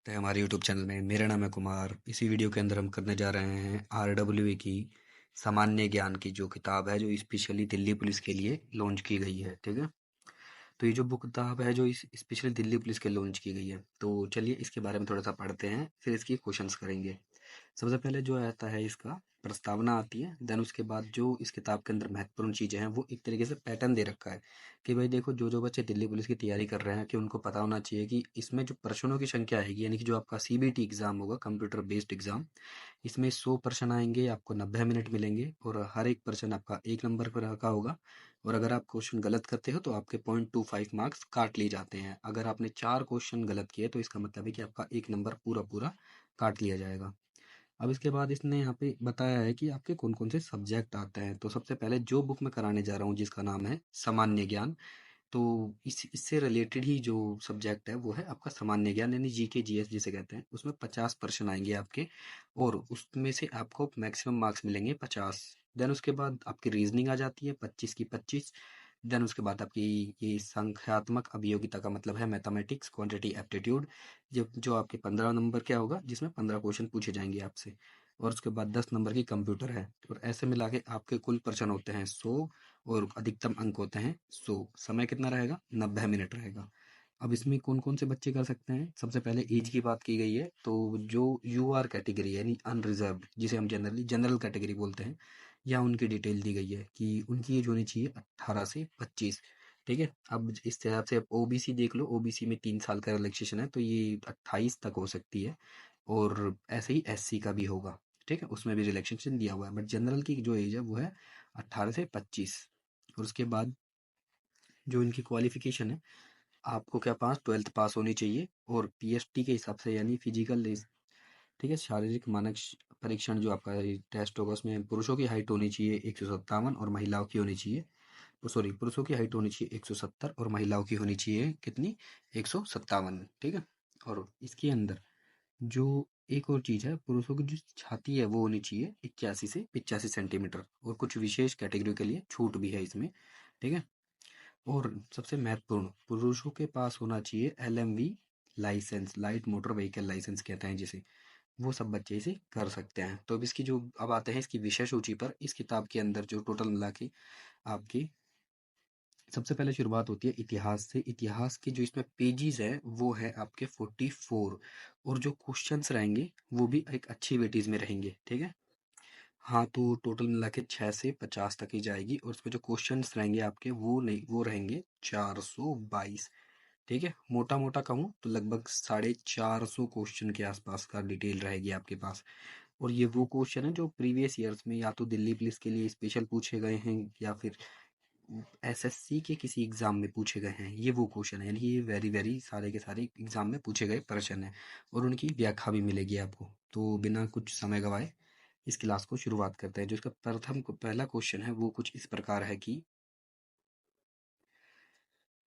है हमारे YouTube channel में। मेरा नाम है कुमार। इसी वीडियो के अंदर हम करने जा रहे हैं RWA की सामान्य ज्ञान की जो किताब है, जो स्पेशली दिल्ली पुलिस के लिए लॉन्च की गई है। ठीक है, तो ये जो बुक किताब है जो इस स्पेशली दिल्ली पुलिस के लॉन्च की गई है, तो चलिए इसके बारे में थोड़ा सा पढ़ते हैं, फिर इसकी क्वेश्चंस करेंगे। सबसे पहले जो आता है इसका प्रस्तावना आती है। देन उसके बाद जो इस किताब के अंदर महत्वपूर्ण चीज़ें हैं वो एक तरीके से पैटर्न दे रखा है कि भाई देखो, जो जो बच्चे दिल्ली पुलिस की तैयारी कर रहे हैं कि उनको पता होना चाहिए कि इसमें जो प्रश्नों की संख्या आएगी, यानी कि जो आपका CBT एग्जाम होगा, कंप्यूटर बेस्ड एग्जाम, इसमें 100 प्रश्न आएंगे, आपको 90 मिनट मिलेंगे और हर एक प्रश्न आपका 1 नंबर पर का होगा। और अगर आप क्वेश्चन गलत करते हो तो आपके 0.25 मार्क्स काट लिए जाते हैं। अगर आपने 4 क्वेश्चन गलत किए तो इसका मतलब है कि आपका 1 नंबर पूरा पूरा काट लिया जाएगा। अब इसके बाद इसने यहाँ पे बताया है कि आपके कौन कौन से सब्जेक्ट आते हैं। तो सबसे पहले जो बुक मैं कराने जा रहा हूँ जिसका नाम है सामान्य ज्ञान, तो इससे रिलेटेड ही जो सब्जेक्ट है वो है आपका सामान्य ज्ञान, यानी GK GS जिसे कहते हैं। उसमें 50 प्रश्न आएंगे आपके और उसमें से आपको मैक्सिमम मार्क्स मिलेंगे 50। देन उसके बाद आपकी रीजनिंग आ जाती है 25 की 25। देन उसके बाद आपकी ये संख्यात्मक अभियोगिता का मतलब है मैथमेटिक्स क्वांटिटी एप्टीट्यूड, जो आपके 15 नंबर क्या होगा, जिसमें 15 क्वेश्चन पूछे जाएंगे आपसे। और उसके बाद 10 नंबर की कंप्यूटर है। और ऐसे मिला के आपके कुल प्रश्न होते हैं 100 और अधिकतम अंक होते हैं 100। समय कितना रहेगा? 90 मिनट रहेगा। अब इसमें कौन कौन से बच्चे कर सकते हैं? सबसे पहले एज की बात की गई है, तो जो UR कैटेगरी यानी अनरिजर्व्ड, जिसे हम जनरली जनरल कैटेगरी बोलते हैं, या उनकी डिटेल दी गई है कि उनकी एज होनी चाहिए 18 से 25। ठीक है, अब इस हिसाब से OBC देख लो, OBC में 3 साल का रिलैक्सेशन है तो ये 28 तक हो सकती है। और ऐसे ही SC का भी होगा। ठीक है, उसमें भी रिलैक्सेशन दिया हुआ है, बट जनरल की जो एज है वो है 18 से 25। और उसके बाद जो इनकी क्वालिफिकेशन है, आपको क्या पास 12th पास होनी चाहिए। और PST के हिसाब से यानी फिजिकल, ठीक है, शारीरिक मानक परीक्षण जो आपका टेस्ट होगा उसमें पुरुषों की हाइट होनी चाहिए 157 और महिलाओं की होनी चाहिए, सॉरी, पुरुषों की हाइट होनी चाहिए 170 और महिलाओं की होनी चाहिए कितनी? 157। ठीक है, और इसके अंदर जो एक और चीज़ है, पुरुषों की जो छाती है वो होनी चाहिए 81 से 85 सेंटीमीटर, और कुछ विशेष कैटेगरी के लिए छूट भी है इसमें। ठीक है, और सबसे महत्वपूर्ण, पुरुषों के पास होना चाहिए LMV licence, light motor vehicle licence कहते हैं जिसे। वो सब बच्चे इसे कर सकते हैं। तो अब इसकी जो अब आते हैं इसकी विषय सूची पर। इस किताब के अंदर जो टोटल मिला के आपकी सबसे पहले शुरुआत होती है इतिहास से। इतिहास के जो इसमें पेजेस है वो है आपके 44। और जो क्वेश्चंस रहेंगे वो भी एक अच्छी वेटेज में रहेंगे। ठीक है, हाँ, तो टोटल मिला के 6 से 50 तक ही जाएगी। और उसमें जो क्वेश्चंस रहेंगे आपके वो नहीं, वो रहेंगे 422। ठीक है, मोटा मोटा कहूँ तो लगभग 450 क्वेश्चन के आसपास का डिटेल रहेगी आपके पास। और ये वो क्वेश्चन है जो प्रीवियस ईयर्स में या तो दिल्ली पुलिस के लिए स्पेशल पूछे गए हैं या फिर SSC के किसी एग्जाम में पूछे गए हैं। ये वो क्वेश्चन है, यानी कि ये वेरी वेरी सारे के सारे एग्जाम में पूछे गए प्रश्न है और उनकी व्याख्या भी मिलेगी आपको। तो बिना कुछ समय गवाए इस क्लास को शुरुआत करते हैं। जो इसका पहला क्वेश्चन है वो कुछ इस प्रकार है कि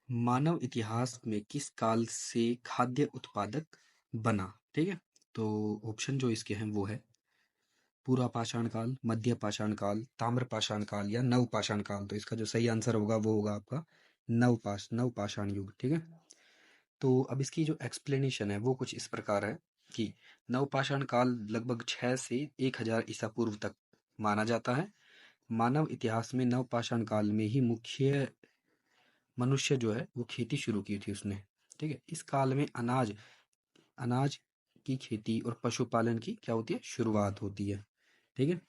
मानव इतिहास में किस काल से खाद्य उत्पादक बना? ठीक है, तो ऑप्शन जो इसके हैं वो है पूरा पाषाण काल, मध्य पाषाण काल, ताम्र पाषाण काल या नव पाषाण काल। तो इसका जो सही आंसर होगा वो होगा आपका नव पाषाण युग। ठीक है, तो अब इसकी जो एक्सप्लेनेशन है वो कुछ इस प्रकार है कि नव पाषाण काल लगभग 6 से 1000 ईसा पूर्व तक माना जाता है। मानव इतिहास में नव पाषाण काल में ही मुख्य मनुष्य जो है वो खेती शुरू की थी उसने। ठीक है, इस काल में अनाज अनाज की खेती और पशुपालन की क्या होती है? शुरुआत होती है। ठीक है,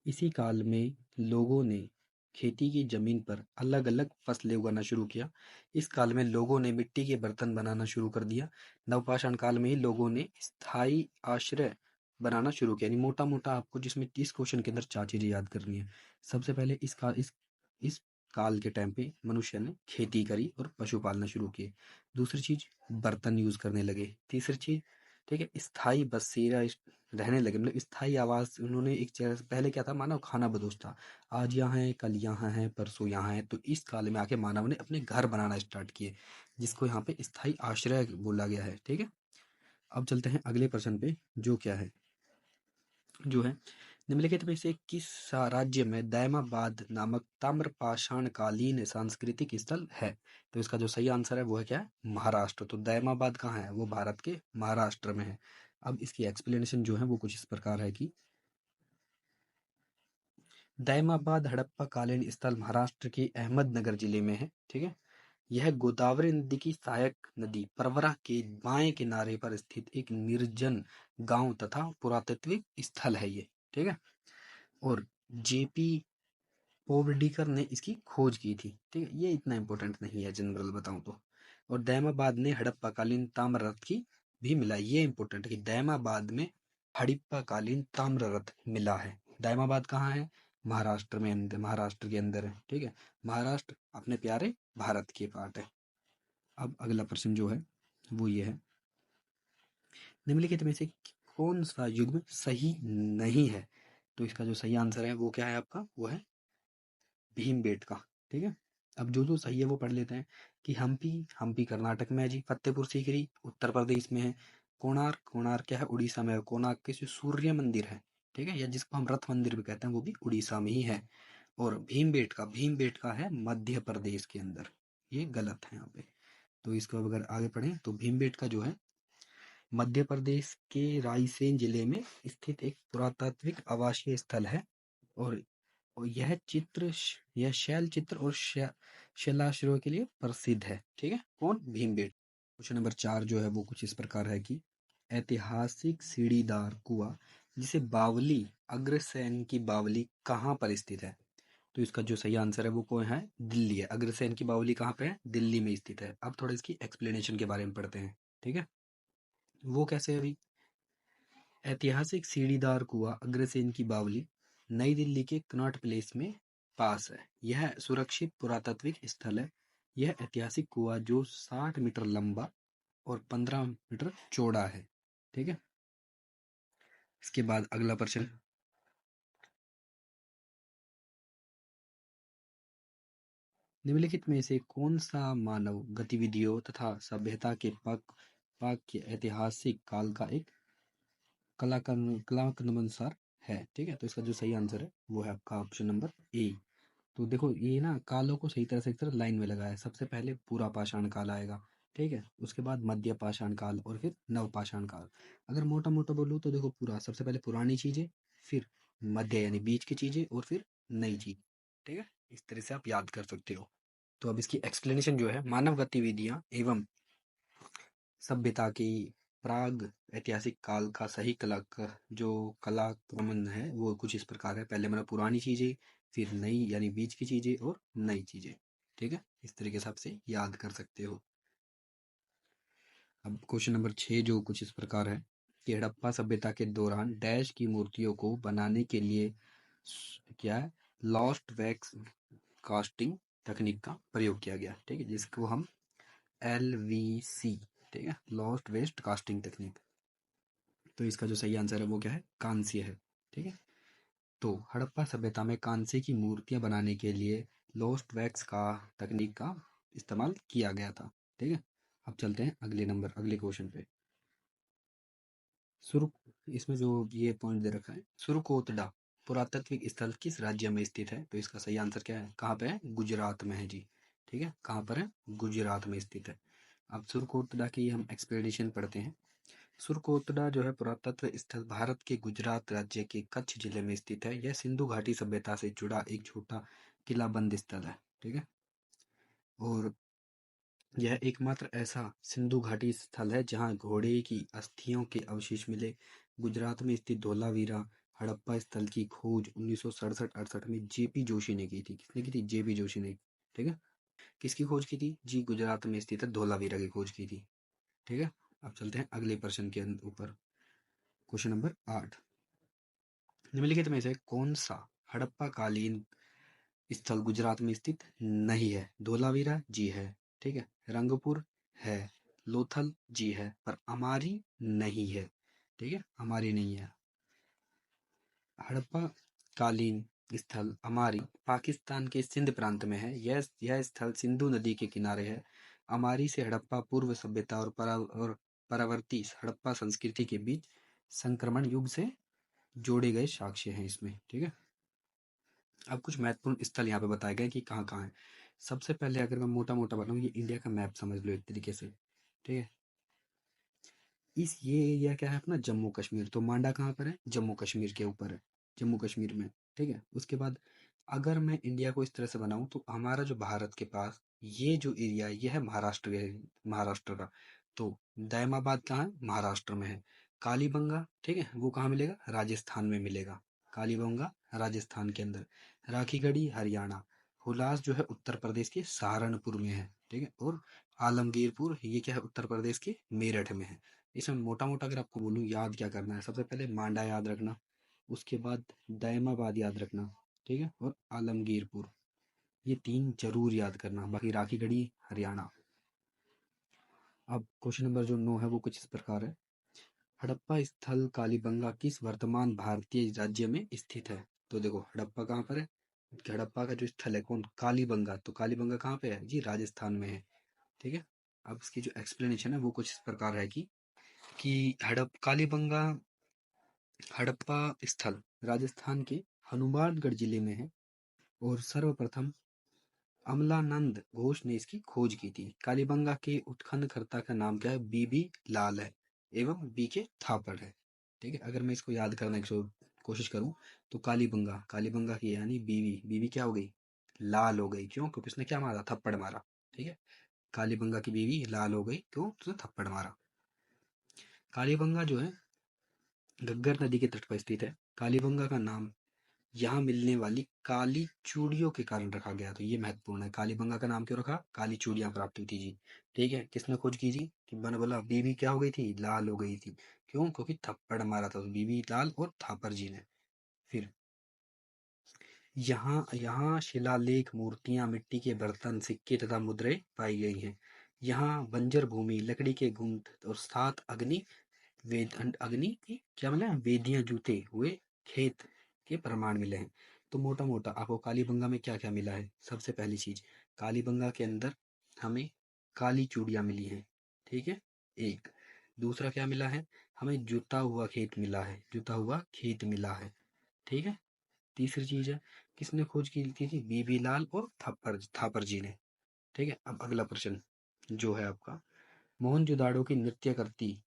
इसी काल में लोगों ने खेती की जमीन पर अलग अलग फसलें उगाना शुरू किया। इस काल में लोगों ने मिट्टी के बर्तन बनाना शुरू कर दिया। नवपाषाण काल में ही लोगों ने स्थायी आश्रय बनाना शुरू किया। यानी मोटा मोटा आपको जिसमें 30 क्वेश्चन के अंदर 4 चीजें याद करनी है। सबसे पहले इस काल के टाइम पे मनुष्य ने खेती करी और पशु पालना शुरू किए। दूसरी चीज, बर्तन यूज करने लगे। तीसरी चीज, ठीक है, स्थायी बसेरा रहने लगे, मतलब स्थायी आवास। उन्होंने एक जगह, पहले क्या था, मानव खाना बदोश था, आज यहाँ है, कल यहाँ है, परसों यहाँ है। तो इस काल में आके मानव ने अपने घर बनाना स्टार्ट किए, जिसको यहाँ पे स्थायी आश्रय बोला गया है। ठीक है, अब चलते हैं अगले प्रश्न पे, जो क्या है, जो है निम्नलिखित में से किस राज्य में दैमाबाद नामक ताम्रपाषाणकालीन सांस्कृतिक स्थल है? तो इसका जो सही आंसर है वो है क्या है? महाराष्ट्र। तो दैमाबाद कहाँ है? वो भारत के महाराष्ट्र में है। अब इसकी एक्सप्लेनेशन जो है वो कुछ इस प्रकार है कि दैमाबाद हड़प्पा कालीन स्थल महाराष्ट्र के अहमदनगर जिले में है। ठीक है, यह गोदावरी नदी की सहायक नदी परवरा के बाएं किनारे पर स्थित एक निर्जन गांव तथा पुरातात्विक स्थल है ये। ठीक है, और जेपी पोवर्डिकर ने इसकी खोज की थी। ठीक है, ये इतना इंपॉर्टेंट नहीं है जनरल बताऊं तो। और दैमाबाद ने हड़प्पा कालीन ताम्र रथ की भी मिला, ये इंपॉर्टेंट है कि दैमाबाद में हड़प्पा कालीन ताम्र रथ मिला है। दैमाबाद कहाँ है? महाराष्ट्र में, महाराष्ट्र के अंदर है। ठीक है, महाराष्ट्र अपने प्यारे भारत के पार्ट है। अब अगला प्रश्न जो है वो ये है, निम्नलिखित में से कौन सा युग्म सही नहीं है? तो इसका जो सही आंसर है वो क्या है आपका? वो है भीमबेटका। ठीक है, अब जो जो सही है वो पढ़ लेते हैं कि हम्पी, हम्पी कर्नाटक में है जी। फतेहपुर सीकरी उत्तर प्रदेश में है। कोणार्क, कोणार्क क्या है? उड़ीसा में है। कोणार्क किसी सूर्य मंदिर है। ठीक है, या जिसको हम रथ मंदिर भी कहते हैं वो भी उड़ीसा में ही है। और भीमबेटका, भीमबेटका है मध्य प्रदेश के अंदर। ये गलत है यहाँ पे। तो इसको अब अगर आगे पढ़ें तो भीमबेटका जो है मध्य प्रदेश के रायसेन जिले में स्थित एक पुरातात्विक आवासीय स्थल है। और यह चित्र, यह शैल चित्र और शैलाश्रयों के लिए प्रसिद्ध है। ठीक है, कौन? भीमबेटका। क्वेश्चन नंबर 4 जो है वो कुछ इस प्रकार है कि ऐतिहासिक सीढ़ीदार कुआं जिसे बावली, अग्रसेन की बावली कहाँ पर स्थित है? तो इसका जो सही आंसर है वो कौन है? दिल्ली है। अग्रसेन की बावली कहाँ पे है? दिल्ली में स्थित है। अब थोड़ा इसकी एक्सप्लेनेशन के बारे में पढ़ते हैं। ठीक है, वो कैसे है अभी? ऐतिहासिक सीढ़ीदार कुआं अग्रसेन की बावली नई दिल्ली के कनॉट प्लेस में पास है। यह सुरक्षित पुरातात्विक स्थल है। यह ऐतिहासिक कुआं जो 60 मीटर लंबा और 15 मीटर चौड़ा है। ठीक है, इसके बाद अगला प्रश्न, निम्नलिखित में से कौन सा मानव गतिविधियों तथा सभ्यता के पाक के ऐतिहासिक काल का एक कलाक्रमानुसार है? ठीक है, तो इसका जो सही आंसर है वो है आपका ऑप्शन नंबर ए। तो देखो ये ना कालों को सही तरह से एक तरह लाइन में लगाया है। सबसे पहले पूरा पाषाण काल आएगा। ठीक है, उसके बाद मध्य पाषाण काल और फिर नव पाषाण काल। अगर मोटा मोटा बोलूँ तो देखो पूरा, सबसे पहले पुरानी चीजें, फिर मध्य यानी बीच की चीजें, और फिर नई चीज। ठीक है, इस तरह से आप याद कर सकते हो। तो अब इसकी एक्सप्लेनेशन जो है, मानव गतिविधियां एवं सभ्यता की प्राग ऐतिहासिक काल का सही जो कलाक्रमण है वो कुछ इस प्रकार है। पहले मतलब पुरानी चीजें, फिर नई यानी बीच की चीजें, और नई चीजें। ठीक है, इस तरीके से आपसे याद कर सकते हो। अब क्वेश्चन नंबर 6 जो कुछ इस प्रकार है कि हड़प्पा सभ्यता के दौरान डैश की मूर्तियों को बनाने के लिए क्या है? लॉस्ट वैक्स कास्टिंग तकनीक का प्रयोग किया गया। ठीक है, जिसको हम LVC, ठीक है, लॉस्ट वेस्ट कास्टिंग तकनीक। तो इसका जो सही आंसर है वो क्या है? कांस्य है। ठीक है, तो हड़प्पा सभ्यता में कांस्य की मूर्तियां बनाने के लिए लोस्ट वैक्स का तकनीक का इस्तेमाल किया गया था। ठीक है, अब चलते हैं अगले क्वेश्चन पे। सुरु इसमें जो ये पॉइंट दे रखा है, सुरकोटडा पुरातात्विक स्थल किस राज्य में स्थित है? तो इसका सही आंसर क्या है? कहाँ पे है? गुजरात में है जी। ठीक है, कहाँ पर है? गुजरात में स्थित है। अब सुरकोटडा की हम एक्सप्लेनेशन पढ़ते हैं। सुरकोटडा जो है पुरातत्व स्थल भारत के गुजरात राज्य के कच्छ जिले में स्थित है। यह सिंधु घाटी सभ्यता से जुड़ा एक छोटा किलाबंद स्थल है। ठीक है, और यह एकमात्र ऐसा सिंधु घाटी स्थल है जहां घोड़े की अस्थियों के अवशेष मिले। गुजरात में स्थित धोलावीरा हड़प्पा स्थल की खोज 1967-68 में जेपी जोशी ने की थी। किसने की थी? जेपी जोशी ने। ठीक है, किसकी खोज की थी जी? गुजरात में स्थित है धोलावीरा की खोज की थी। ठीक है, अब चलते हैं अगले प्रश्न के ऊपर। क्वेश्चन नंबर 8, निम्नलिखित में से कौन सा हड़प्पा कालीन स्थल गुजरात में स्थित नहीं है? धोलावीरा जी है। ठीक है, रंगपुर है, लोथल जी है, पर अमारी नहीं है। ठीक है, अमारी नहीं है। हड़प्पा कालीन स्थल अमारी पाकिस्तान के सिंध प्रांत में है। यह स्थल सिंधु नदी के किनारे है। अमारी से हड़प्पा पूर्व सभ्यता और परावर्ती हड़प्पा संस्कृति के बीच संक्रमण युग से जोड़े गए साक्ष्य हैं इसमें, ठीक है। अब कुछ महत्वपूर्ण स्थल यहाँ पे बताए गए कि कहाँ कहाँ है। सबसे पहले अगर मैं मोटा मोटा बताऊँ, ये इंडिया का मैप समझ लो एक तरीके से, ठीक है। ये एरिया क्या है अपना, जम्मू कश्मीर। तो मांडा कहाँ पर है, जम्मू कश्मीर के ऊपर है, जम्मू कश्मीर में, ठीक है। उसके बाद अगर मैं इंडिया को इस तरह से बनाऊं तो हमारा जो भारत के पास ये जो एरिया है ये है महाराष्ट्र महाराष्ट्र का। तो दायमाबाद कहाँ है, महाराष्ट्र में है। कालीबंगा, ठीक है, वो कहाँ मिलेगा, राजस्थान में मिलेगा। कालीबंगा राजस्थान के अंदर। राखीगढ़ी हरियाणा। हुलास जो है उत्तर प्रदेश के सहारनपुर में है, ठीक है। और आलमगीरपुर ये क्या है, उत्तर प्रदेश के मेरठ में है। इसमें मोटा मोटा अगर आपको बोलूँ याद क्या करना है, सबसे पहले मांडा याद रखना, उसके बाद दायमाबाद याद रखना, ठीक है, और आलमगीरपुर, ये तीन जरूर याद करना। बाकी राखीगढ़ी हरियाणा। अब क्वेश्चन नंबर जो 9 है वो कुछ इस प्रकार है। हड़प्पा स्थल कालीबंगा किस वर्तमान भारतीय राज्य में स्थित है। तो देखो हड़प्पा कहाँ पर है, हड़प्पा का जो स्थल है कौन, कालीबंगा। तो कालीबंगा कहाँ पे है जी, राजस्थान में है, ठीक है। अब इसकी जो एक्सप्लेनेशन है वो कुछ इस प्रकार है कि हड़प कालीबंगा हड़प्पा स्थल राजस्थान के हनुमानगढ़ जिले में है और सर्वप्रथम अमलानंद घोष ने इसकी खोज की थी। कालीबंगा के उत्खननकर्ता का नाम क्या है, बीबी लाल है एवं बी के थापड़ है, ठीक है। अगर मैं इसको याद करने की कोशिश करूं तो कालीबंगा, कालीबंगा की यानी बीवी, बीवी क्या हो गई, लाल हो गई। क्यों, क्योंकि उसने क्या मारा, थप्पड़ मारा, ठीक है। कालीबंगा की बीवी लाल हो गई क्यों, उसने थप्पड़ मारा। कालीबंगा जो है घग्गर नदी के तट पर स्थित है। कालीबंगा का नाम यहाँ मिलने वाली काली चूड़ियों के कारण रखा गया। तो ये महत्वपूर्ण है, कालीबंगा का नाम क्यों रखा, काली चूड़ियां प्राप्त हुई थी जी, ठीक है। किसने खोज की जी, कि मैंने बोला बीबी क्या हो गई थी, लाल हो गई थी। क्यों, क्योंकि थप्पड़ मारा था, तो बीबी लाल और थापर जी ने। फिर यहाँ यहाँ शिलालेख, मूर्तियां, मिट्टी के बर्तन, सिक्के तथा मुद्राएं पाई गई हैं। यहाँ बंजर भूमि, लकड़ी के गुंद और 7 अग्नि की क्या मिला, वेदियां जूते हुए खेत के प्रमाण मिले हैं। तो मोटा मोटा आपको कालीबंगा में क्या क्या मिला है, सबसे पहली चीज कालीबंगा के अंदर हमें काली चूड़ियां मिली हैं, ठीक है, एक। दूसरा क्या मिला है, हमें जुता हुआ खेत मिला है, जुता हुआ खेत मिला है, ठीक है। तीसरी चीज है, किसने खोज की थी, बीबी लाल और थापर थापर जी ने, ठीक है। अब अगला प्रश्न जो है आपका, मोहनजोदाड़ो की नृत्य करती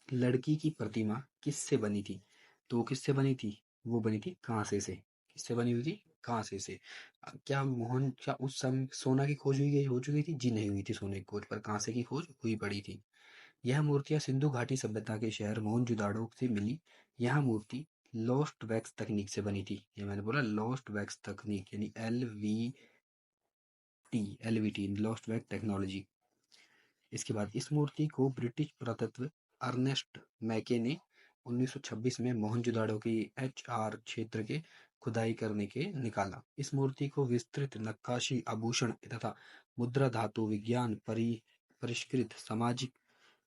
लड़की की प्रतिमा किससे बनी थी। तो किससे बनी थी, वो बनी थी कांसे से। किससे बनी हुई थी, कांसे से। क्या उस समय सोना की खोज हो चुकी थी जी, नहीं हुई थी सोने की खोज, पर कांसे की खोज हुई पड़ी थी। यह मूर्तियां सिंधु घाटी सभ्यता के शहर मोहनजोदाड़ो से मिली। यह मूर्ति लॉस्ट वैक्स तकनीक से बनी थी। ये मैंने बोला लॉस्ट वैक्स तकनीक, यानी LVT लॉस्ट वैक्स टेक्नोलॉजी। इसके बाद इस मूर्ति को ब्रिटिश पुरातत्व अर्नेस्ट मैके ने 1926 में मोहनजोदाड़ो की HR क्षेत्र के खुदाई करने के निकाला। इस मूर्ति को विस्तृत नक्काशी, आभूषण तथा मुद्रा धातु विज्ञान परिष्कृत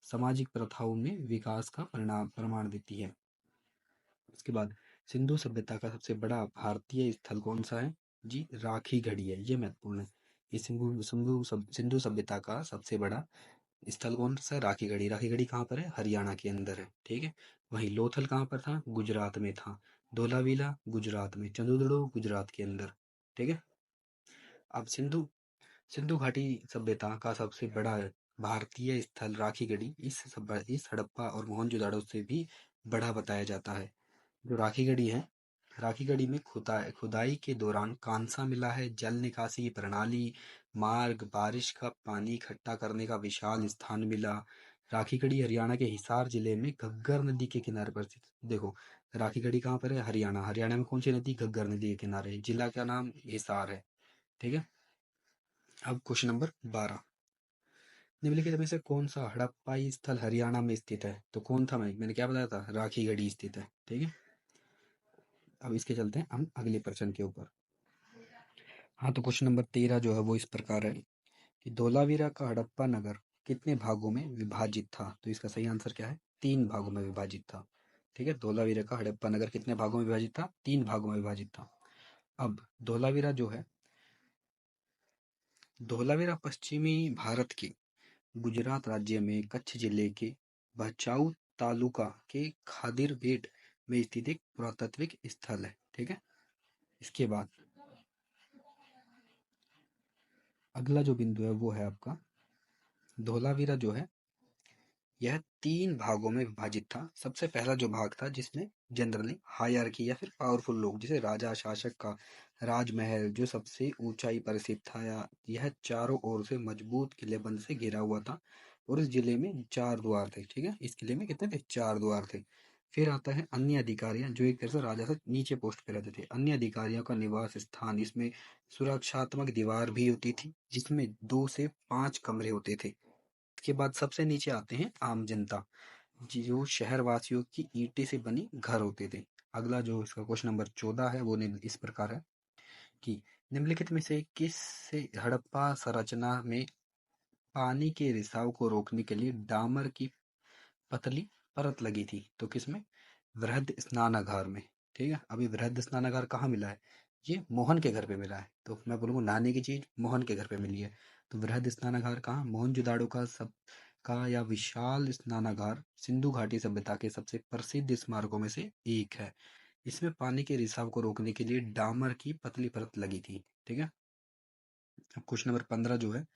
सामाजिक प्रथाओं में विकास का प्रमाण देती है। उसके बाद सिंधु सभ्यता का सबसे बड़ा भारतीय स्थल कौन सा है जी, राखी गढ़ी है, ये महत्वपूर्ण है। ये सिंधु सभ्यता का सबसे बड़ा स्थल कौन सा है, राखीगढ़ी। राखीगढ़ी कहाँ पर है, हरियाणा के अंदर है, ठीक है। वहीं लोथल कहाँ पर था, गुजरात में था। धोलावीला गुजरात में, चंदोदड़ो गुजरात के अंदर, ठीक है। अब सिंधु घाटी सभ्यता का सबसे बड़ा भारतीय स्थल राखीगढ़ी इस हड़प्पा और मोहनजोदाड़ो से भी बड़ा बताया जाता है। जो राखीगढ़ी है, राखीगढ़ी में खुदाई के दौरान कांसा मिला है, जल निकासी की प्रणाली, मार्ग, बारिश का पानी इकट्ठा करने का विशाल स्थान मिला। राखीगढ़ी हरियाणा के हिसार जिले में घग्गर नदी के किनारे पर स्थित। देखो राखीगढ़ी कहाँ पर है, हरियाणा। हरियाणा में कौन सी नदी, घग्गर नदी के किनारे। जिला का नाम हिसार है, ठीक है। अब क्वेश्चन नंबर 12, निम्नलिखित में से कौन सा हड़प्पाई स्थल हरियाणा में स्थित है। तो कौन था, मैंने क्या बताया था, राखीगढ़ी स्थित है, ठीक है। अब इसके चलते हैं हम अगले प्रश्न के ऊपर। हाँ, तो क्वेश्चन नंबर 13 जो है वो इस प्रकार है कि धोलावीरा का हड़प्पा नगर कितने भागों में विभाजित था। तो इसका सही आंसर क्या है, 3 भागों में विभाजित था, ठीक है। धोलावीरा का हड़प्पा नगर कितने भागों में विभाजित था, 3 भागों में विभाजित था। अब धोलावीरा जो है, धोलावीरा पश्चिमी भारत के गुजरात राज्य में कच्छ जिले के भचाऊ तालुका के खादिर बेट में स्थित एक पुरातात्विक स्थल है। ठीक है, इसके बाद अगला जो बिंदु है वो है आपका धोलावीरा जो है यह 3 भागों में विभाजित था। सबसे पहला जो भाग था जिसमें जनरली हायरार्की या फिर पावरफुल लोग जैसे राजा शासक का राजमहल जो सबसे ऊंचाई पर स्थित था, या यह चारों ओर से मजबूत किलेबंद से घिरा हुआ था और इस जिले में 4 द्वार थे। ठीक है, इस किले में कितने थे? 4 द्वार थे। फिर आता है अन्य अधिकारियां जो एक तरह से राजा से नीचे पोस्ट पे रहते थे। अन्य अधिकारियों का निवास स्थान, इसमें सुरक्षात्मक दीवार भी होती थी जिसमें 2 से 5 कमरे होते थे। इसके बाद सबसे नीचे आते हैं आम जनता, जो शहर वासियों की ईंटें से बनी घर होते थे। अगला जो इसका क्वेश्चन नंबर 14 है वो इस प्रकार है कि निम्नलिखित में से किस से हड़प्पा संरचना में पानी के रिसाव को रोकने के लिए डामर की पतली परत लगी थी? तो किसमें? वृहद स्नानागार में। ठीक है, अभी वृहद स्नानागार कहाँ मिला है? ये मोहन के घर पे मिला है। तो मैं बोलूँगा नानी की चीज मोहन के घर पे मिली है। तो वृहद स्नानागार कहाँ? मोहनजोदाड़ो का सब का या विशाल स्नानागार सिंधु घाटी सभ्यता के सबसे प्रसिद्ध स्मारकों में से एक है। इसमें पानी के रिसाव को रोकने के लिए डामर की पतली परत लगी थी। ठीक है, अब क्वेश्चन नंबर 15 जो है,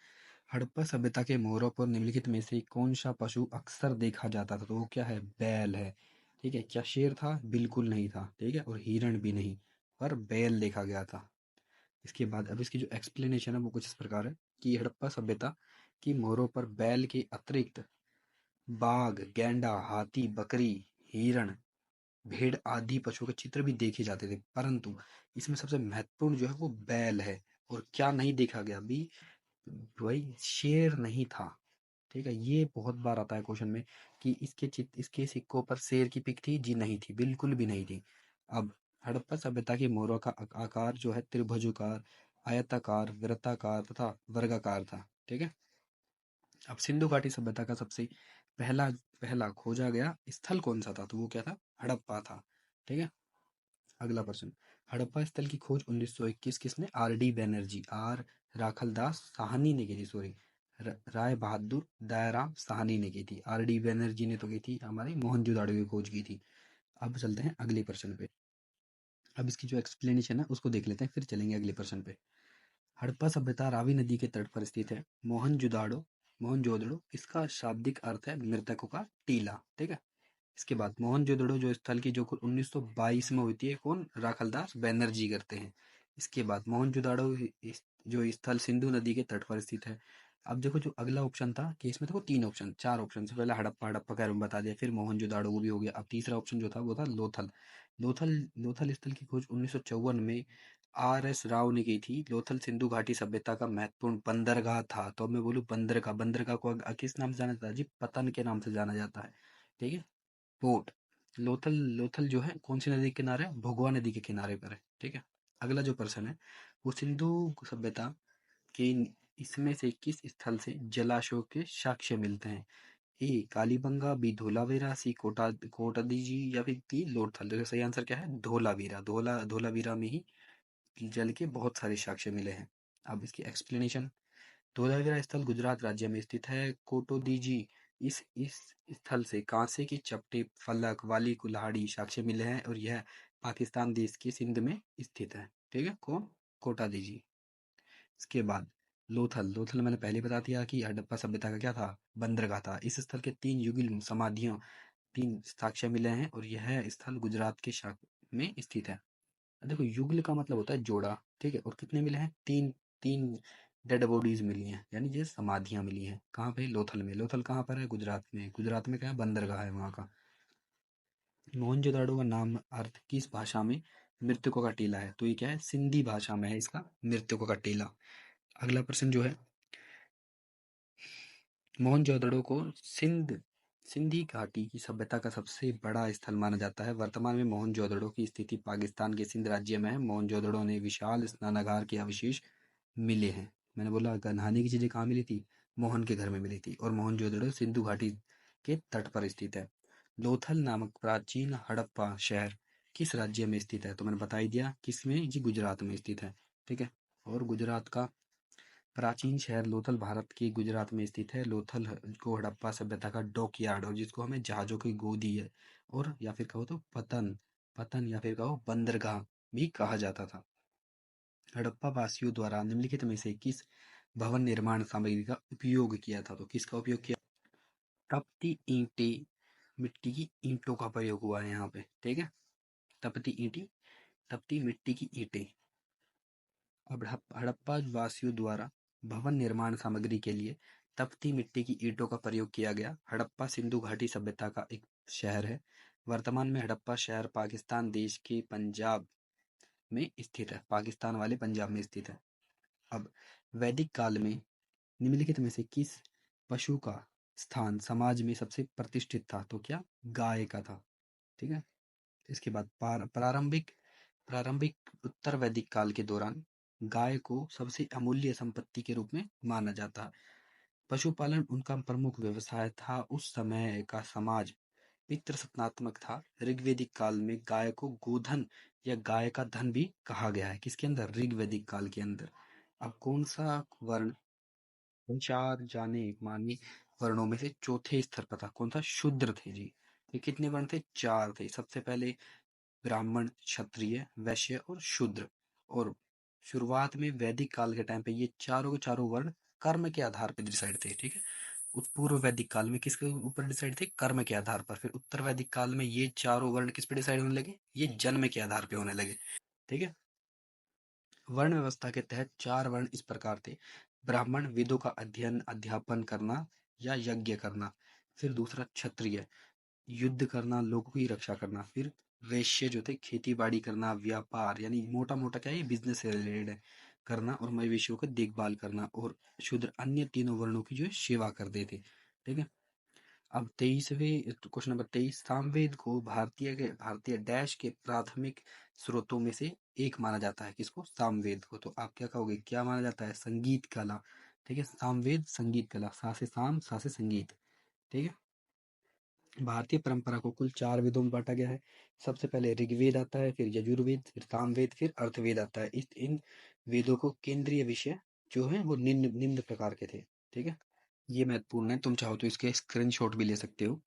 हड़प्पा सभ्यता के मोहरों पर निम्नलिखित में से कौन सा पशु अक्सर देखा जाता था? तो वो क्या है? बैल है। ठीक है, क्या शेर था? बिल्कुल नहीं था। ठीक है, और हिरण भी नहीं, पर बैल देखा गया था। इसके बाद अब इसकी जो एक्सप्लेनेशन है वो कुछ इस प्रकार है कि हड़प्पा सभ्यता की मोहरों पर बैल के अतिरिक्त बाघ, गैंडा, हाथी, बकरी, हिरण, भेड़ आदि पशुओं के चित्र भी देखे जाते थे, परंतु इसमें सबसे महत्वपूर्ण जो है वो बैल है। और क्या नहीं देखा गया अभी? भाई शेर नहीं था। ठीक है, ये बहुत बार आता है क्वेश्चन में कि इसके सिक्कों पर शेर की पिक थी जी? नहीं थी, बिल्कुल भी नहीं थी। अब हड़प्पा सभ्यता की मोहरों का आकार जो है त्रिभुजाकार, आयताकार, वृत्ताकार तथा वर्गाकार था। ठीक है, अब सिंधु घाटी सभ्यता का सबसे पहला पहला खोजा गया स्थल कौन सा था? तो वो क्या था? हड़प्पा था। ठीक है, अगला प्रश्न, हड़प्पा स्थल की खोज 1921 किसने? R D Banerjee, R Rakhaldas Sahni ने की थी, सॉरी, राय बहादुर दयाराम साहनी ने की थी। आर डी बैनर्जी ने तो की थी हमारी मोहनजोदाड़ो की खोज की थी। अब चलते हैं अगले प्रश्न पे। अब इसकी जो एक्सप्लेनेशन है उसको देख लेते हैं, फिर चलेंगे अगले प्रश्न पे। हड़प्पा सभ्यता रावी नदी के तट पर स्थित है। मोहनजोदड़ो इसका शाब्दिक अर्थ है मृतकों का टीला। ठीक है, इसके बाद मोहनजोदड़ो जो स्थल की जो 1922 में होती है, कौन? राखलदास बैनर्जी करते हैं। इसके बाद मोहनजोदड़ो जो स्थल सिंधु नदी के तट पर स्थित है। अब देखो जो अगला ऑप्शन था कि इसमें देखो 3 ऑप्शन 4 ऑप्शन से पहले हड़प्पा हड़प्पा का बता दिया, फिर मोहनजोदड़ो वो भी हो गया। अब तीसरा ऑप्शन जो था वो था लोथल। लोथल लोथल स्थल की खोज 1954 में आर एस राव ने की थी। लोथल सिंधु घाटी सभ्यता का महत्वपूर्ण बंदरगाह था। तो अब मैं बोलूँ बंदरगाह, बंदरगाह को किस नाम से जाना जाता है जी? पतन के नाम से जाना जाता है। ठीक है, पोर्ट लोथल लोथल जो है कौन सी नदी के किनारे है? भोगवा नदी के किनारे पर है। ठीक है, अगला जो प्रश्न है वो सिंधु सभ्यता के इसमें से किस स्थल से जलाशयों के साक्ष्य मिलते हैं? ए कालीबंगा, बी धोलावीरा, सी कोटादीजी या फिर डी लोथल। तो सही आंसर क्या है? धोलावीरा। धोलावीरा में ही जल के बहुत सारे साक्ष्य मिले हैं। अब इसकी एक्सप्लेनेशन, धोलावीरा स्थल गुजरात राज्य में स्थित है। कोटोदीजी इस स्थल से कांसे की चपटी, फलक, वाली कुल्हाड़ी साक्ष्य मिले हैं और यह पाकिस्तान देश के सिंध में स्थित है। ठीक है, कौन? कोटादीजी। इसके बाद लोथल लोथल मैंने पहले बता दिया कि हड़प्पा सभ्यता का क्या था? बंदरगाह था। इस स्थल के 3 युगल समाधियों 3 साक्ष्य मिले हैं और यह स्थल गुजरात के शाख में स्थित है। देखो युगल का मतलब होता है जोड़ा। ठीक है, और कितने मिले हैं? 3 डेड बॉडीज मिली हैं, यानी ये समाधियां मिली हैं। कहाँ पे? लोथल में। लोथल कहाँ पर है? गुजरात में। गुजरात में क्या है? बंदरगाह है वहाँ का। मोहनजोदाड़ो का नाम अर्थ किस भाषा में मृतकों का टीला है? तो ये क्या है? सिंधी भाषा में है इसका मृतकों का टीला। अगला प्रश्न जो है, मोहनजोदड़ो को सिंधी घाटी की सभ्यता का सबसे बड़ा स्थल माना जाता है। वर्तमान में मोहनजोदड़ो की स्थिति पाकिस्तान के सिंध राज्य में है। मोहनजोदड़ो ने विशाल स्नानागार के अवशेष मिले हैं। मैंने बोला नहाने की चीजें कहाँ मिली थी? मोहन के घर में मिली थी। और मोहनजोदड़ो सिंधु घाटी के तट पर स्थित है। लोथल नामक प्राचीन हड़प्पा शहर किस राज्य में स्थित है? तो मैंने बता ही दिया किसमें जी? गुजरात में स्थित है। ठीक है, और गुजरात का प्राचीन शहर लोथल भारत के गुजरात में स्थित है। लोथल को हड़प्पा सभ्यता का डॉकयार्ड और जिसको हमें जहाजों की गोदी है और या फिर कहो तो पतन पतन या फिर कहो बंदरगाह भी कहा जाता था। हड़प्पा वासियों द्वारा निम्नलिखित में से किस भवन निर्माण सामग्री का उपयोग किया था? तो किसका उपयोग किया? तपती ईंटें, मिट्टी की ईंटों का प्रयोग हुआ है यहाँ पे, ठीक है। तपती ईंटें, तपती मिट्टी की ईंटें। अब हड़प्पा वासियों द्वारा भवन निर्माण सामग्री के लिए तपती मिट्टी की ईंटों का प्रयोग किया गया। हड़प्पा सिंधु घाटी सभ्यता का एक शहर है। वर्तमान में हड़प्पा शहर पाकिस्तान देश के पंजाब में स्थित है। पाकिस्तान वाले पंजाब में स्थित है। अब वैदिक काल में निम्नलिखित में से किस पशु का स्थान समाज में सबसे प्रतिष्ठित था? तो क्या गाय का था, ठीक है। इसके बाद प्रारंभिक प्रारंभिक उत्तर वैदिक काल के दौरान गाय को सबसे अमूल्य संपत्ति के रूप में माना जाता। पशुपालन उनका प्रमुख व्यवसाय था। उस समय का समाज पितृसत्तात्मक था। ऋग्वैदिक काल में गाय को गोधन या गाय का धन भी कहा गया है। किसके अंदर? ऋग्वैदिक काल के अंदर। अब कौन सा वर्ण चार जाने माने वर्णों में से चौथे स्तर पर था? कौन सा? शूद्र थे जी। ये कितने वर्ण थे? चार थे। सबसे पहले ब्राह्मण, क्षत्रिय, वैश्य और शूद्र। और शुरुआत में वैदिक काल के टाइम पे ये चारों के चारों वर्ण कर्म के आधार पर डिसाइड थे, ठीक है। पूर्व वैदिक काल में किसके ऊपर डिसाइड थे? कर्म के आधार पर। फिर उत्तर वैदिक काल में ये चारों वर्ण किस पे डिसाइड होने लगे? ये जन्म के आधार पे होने लगे, ठीक है। वर्ण व्यवस्था के तहत चार वर्ण इस प्रकार थे। ब्राह्मण, वेदों का अध्ययन अध्यापन करना या यज्ञ करना। फिर दूसरा क्षत्रिय, युद्ध करना, लोगों की रक्षा करना। फिर वैश्य जो थे, खेती बाड़ी करना, व्यापार यानी मोटा मोटा क्या है, बिजनेस से रिलेटेड है, करना और मवेशियों की देखभाल करना। और शूद्र अन्य तीनों वर्णों की जो है सेवा करते थे, ठीक है। अब 23वें क्वेश्चन नंबर 23, सामवेद को भारतीय डैश के प्राथमिक स्रोतों में से एक माना जाता है। किसको? सामवेद को। तो आप क्या कहोगे, क्या माना जाता है? संगीत कला, ठीक है। सामवेद संगीत कला, सा से साम, सा से संगीत, ठीक है। भारतीय परंपरा को कुल चार वेदों में बांटा गया है। सबसे पहले ऋग्वेद आता है, फिर यजुर्वेद, फिर सामवेद, फिर अर्थवेद आता है। इन वेदों को केंद्रीय विषय जो है वो निम्न निम्न प्रकार के थे, ठीक है। ये महत्वपूर्ण है। तुम चाहो तो इसके स्क्रीनशॉट भी ले सकते हो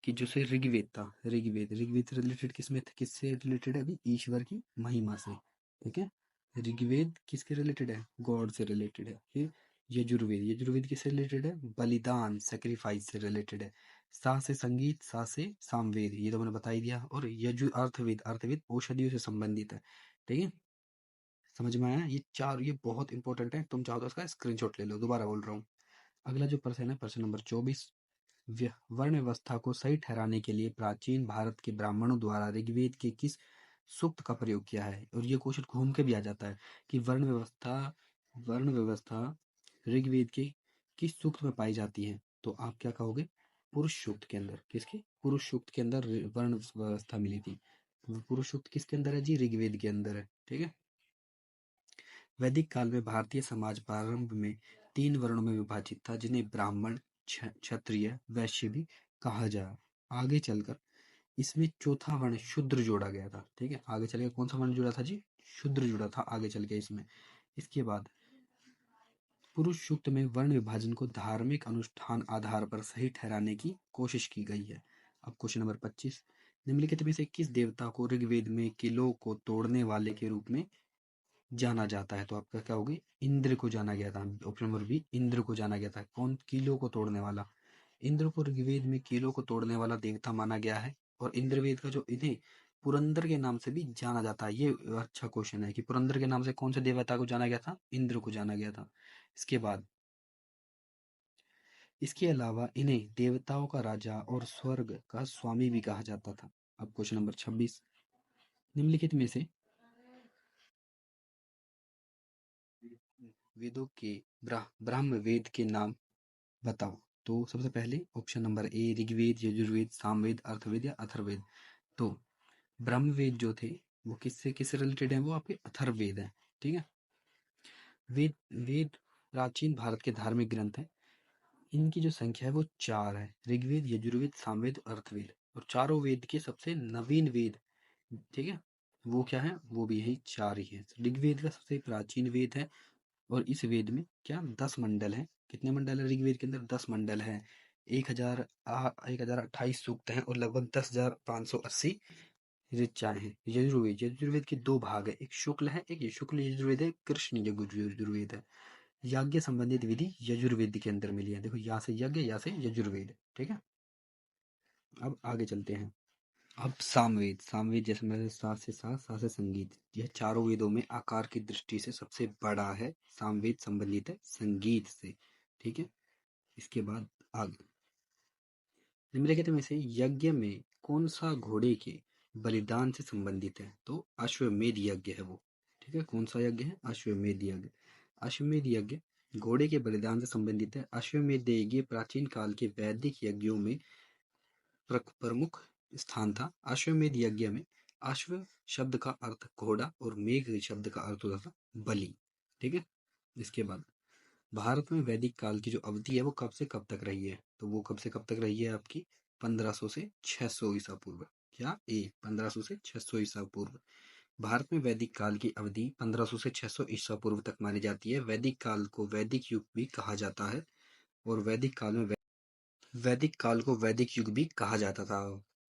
कि जो से ऋग्वेद था, ऋग्वेद से रिलेटेड किसमें किससे रिलेटेड है? अभी ईश्वर की महिमा से, ठीक है। ऋग्वेद किसके रिलेटेड है? गॉड से रिलेटेड है। फिर यजुर्वेद किससे रिलेटेड है? बलिदान, सेक्रीफाइस से रिलेटेड है। सा से संगीत, सा से सामवेद, ये तो मैंने बता ही दिया। और यजु अर्थवेद औषधियों से संबंधित है, ठीक है। समझ में आया? ये चार ये बहुत इंपॉर्टेंट है। तुम चाहो तो इसका स्क्रीनशॉट ले लो। दोबारा बोल रहा हूँ। अगला जो प्रश्न है, प्रश्न नंबर 24, वर्ण व्यवस्था को सही ठहराने के लिए प्राचीन भारत के ब्राह्मणों द्वारा ऋग्वेद के किस सूक्त का प्रयोग किया है? और ये क्वेश्चन घूम के भी आ जाता है कि वर्ण व्यवस्था ऋग्वेद के किस सूक्त में पाई जाती है? तो आप क्या कहोगे? पुरुष सूक्त के अंदर। किसके? पुरुष सूक्त के अंदर वर्ण व्यवस्था मिली थी। पुरुष सूक्त किसके अंदर है जी? ऋग्वेद के अंदर है, ठीक है। वैदिक काल में भारतीय समाज प्रारंभ में तीन वर्णों में विभाजित था, जिन्हें ब्राह्मण, क्षत्रिय, वैश्य भी कहा जाए। आगे चलकर इसमें चौथा वर्ण शूद्र जोड़ा गया था, ठीक है। आगे चलकर कौन सा वर्ण जुड़ा था जी? शूद्र जुड़ा था आगे चल के इसमें। इसके बाद पुरुष सूक्त में वर्ण विभाजन को धार्मिक अनुष्ठान आधार पर सही ठहराने की कोशिश की गई है। अब क्वेश्चन नंबर 25, निम्नलिखित में से किस देवता को ऋग्वेद में किलों को तोड़ने वाले के रूप में जाना जाता है? तो आपका क्या होगी? इंद्र को जाना गया था। ऑप्शन नंबर बी, इंद्र को जाना गया था। कौन? कीलों को तोड़ने वाला। इंद्र को ऋग्वेद में कीलों को तोड़ने वाला देवता माना गया है। और इंद्रवेद का जो इन्हें पुरंदर के नाम से भी जाना जाता है। ये अच्छा क्वेश्चन है कि पुरंदर के नाम से कौन से देवता को जाना गया था? इंद्र को जाना गया था। इसके बाद इसके अलावा इन्हें देवताओं का राजा और स्वर्ग का स्वामी भी कहा जाता था। अब क्वेश्चन नंबर 26, निम्नलिखित में से वेदों के ब्रह्म वेद के नाम बताओ। तो सबसे पहले option number A, Rigveda, Yajurveda, Samaveda, Atharvaveda या अथर्ववेद। तो ब्रह्मवेद जो थे वो किससे किससे रिलेटेड है? वो आपके अथर्ववेद है, ठीक है। वेद वेद प्राचीन भारत के धार्मिक ग्रंथ हैं। इनकी जो संख्या है वो चार है: ऋग्वेद, यजुर्वेद, सामवेद, अर्थवेद। और चारों वेद के सबसे नवीन वेद, ठीक है, वो क्या है? वो भी यही चार ही है। ऋग्वेद का सबसे प्राचीन वेद है। और इस वेद में क्या 10 मंडल है? कितने मंडल है ऋग्वेद के अंदर? 10 मंडल है। 1028 सूक्त हैं और लगभग 10,580 ऋचाएं हैं। यजुर्वेद, यजुर्वेद के दो भाग है, एक शुक्ल है, एक शुक्ल यजुर्वेद है, कृष्ण यजुर्वेद है। याज्ञ संबंधित विधि यजुर्वेद के अंदर मिली है। देखो यहाँ से यज्ञ, यहाँ से यजुर्वेद, ठीक है। अब आगे चलते हैं। अब सामवेद, सामवेद जैसे मैं सा से सा, सा से संगीत, यह चारों वेदों में आकार की दृष्टि से सबसे बड़ा है। सामवेद संबंधित है संगीत से, ठीक है। इसके बाद आगे निम्नलिखित में से यज्ञ में कौन सा घोड़े के बलिदान से संबंधित है? तो अश्वमेध यज्ञ है वो, ठीक है। कौन सा यज्ञ है? अश्वमेध यज्ञ। अश्वमेध यज्ञ घोड़े के बलिदान से संबंधित है। अश्वमेध यज्ञ प्राचीन काल के वैदिक यज्ञों में प्रमुख स्थान था। अश्वमेध यज्ञ में अश्व शब्द का अर्थ घोड़ा और मेघ शब्द का अर्थ होता था बलि, ठीक है। इसके बाद भारत में वैदिक काल की जो अवधि है वो कब से कब तक रही है? तो वो कब से कब तक रही है आपकी 1500 से 600 ईसा पूर्व। क्या? 1500 से 600 ईसा पूर्व। भारत में वैदिक काल की अवधि 1500 से 600 ईसा पूर्व तक मानी जाती है। वैदिक काल को वैदिक युग भी कहा जाता है और वैदिक काल को वैदिक युग भी कहा जाता था।